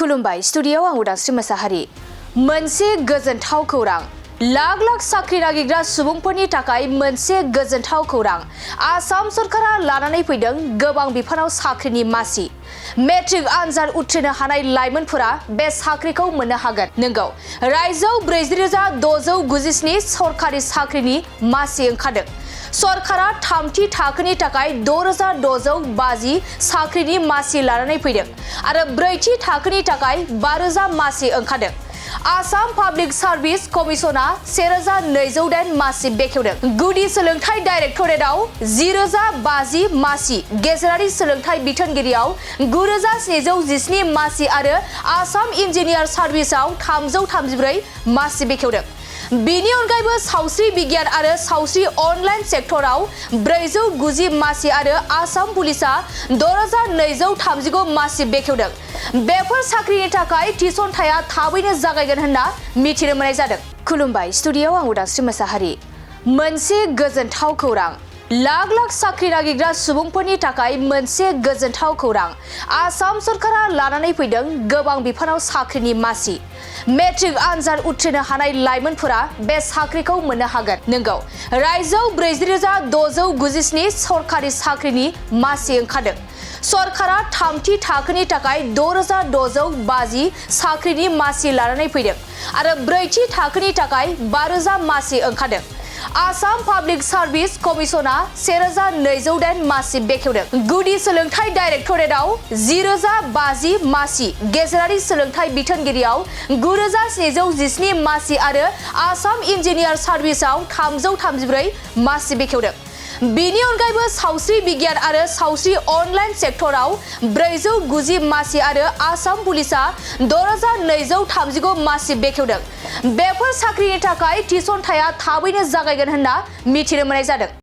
खुलुमबाय स्टुडियोआव आं उदांस्रि मोसाहारि मोनसे गोजोनथाव खौरां लाख लाख साख्रि नागिरग्रा सुबुंफोरनि थाखाय मोनसे गोजोनथाव खौरां आसाम सरकारा लानानै फैदों गोबां बिफानाव साख्रिनि मासि मेट्रिक आनजाद उथ्रिनो हानाय लाइमोनफोरा बे साख्रिखौ मोननो हागोन नंगौ रायजोआव 40,697 सरकारि साख्रिनि मासि ओंखारदों सरकारा थामथि थाखोनि थाखाय 6,650 साख्रिनि मासि लानानै फैदों आरो ब्रैथि थाखोनि थाखाय 5,000 मासि ओंखारदों आसाम पाब्लिक सार्भिस कमिशना 1,208 मासि बेखेवदों गुदि सोलोंथाइ डाइरेक्टरेटआव 10,050 मासि गेजेरारि सोलोंथाइ बिथोनगिरियाव 9,717 मासि आरो आसाम इन्जिनियार सार्भिसआव 334 मासि बेखेवदों बिनि अनगायैबो सावस्रि बिगियान आरो सावस्रि अनलाइन सेक्टराव 490 मासि आरो आसाम पुलिसआ 6,239 मासि बेखेवदों बेफोर साख्रिनि थाखाय थिसनथाया थाबैनो जागायगोन होनना मिथिनो मोननाय जादों खुलुमबाय स्टुडियोआव आं उदांस्रि मोसाहारि मोनसे गोजोनथाव खौरां लाख लाख साख्रि नागिरग्रा सुबुंफोरनि थाखाय मोनसे गोजोनथाव खौरां आसाम सरकारा लानानै फैदों गोबां बिफानाव साख्रिनि मासि मेट्रिक आनजाद उथ्रिनो हानाय लाइमोनफोरा बे साख्रिखौ मोननो हागोन नंगौ रायजोआव 40,697 सरकारि साख्रिनि मासि ओंखारदों सरकारा थामथि थाखोनि थाखाय 6,650 साख्रिनि मासि लानानै फैदों आरो ब्रैथि थाखोनि थाखाय 5,000 मासि ओंखारदों आसाम पाब्लिक सार्भिस कमिशना 1,208 मासि बेखेवदों गुदि सोलोंथाइ डाइरेक्टरेटआव 10,050 मासि गेजेरारि सोलोंथाइ बिथोनगिरियाव 9,717 मासि आरो आसाम इन्जिनियार सार्भिसआव 334 मासि बेखेवदों बिनि अनगायैबो सावस्रि बिगियान आरो सावस्रि अनलाइन सेक्टराव 490 मासि आरो आसाम पुलिसआ 6,239 मासि बेखेवदों बेफोर साख्रिनि थाखाय थिसनथाया थाबैनो जागायगोन होनना मिथिनो मोननाय जादों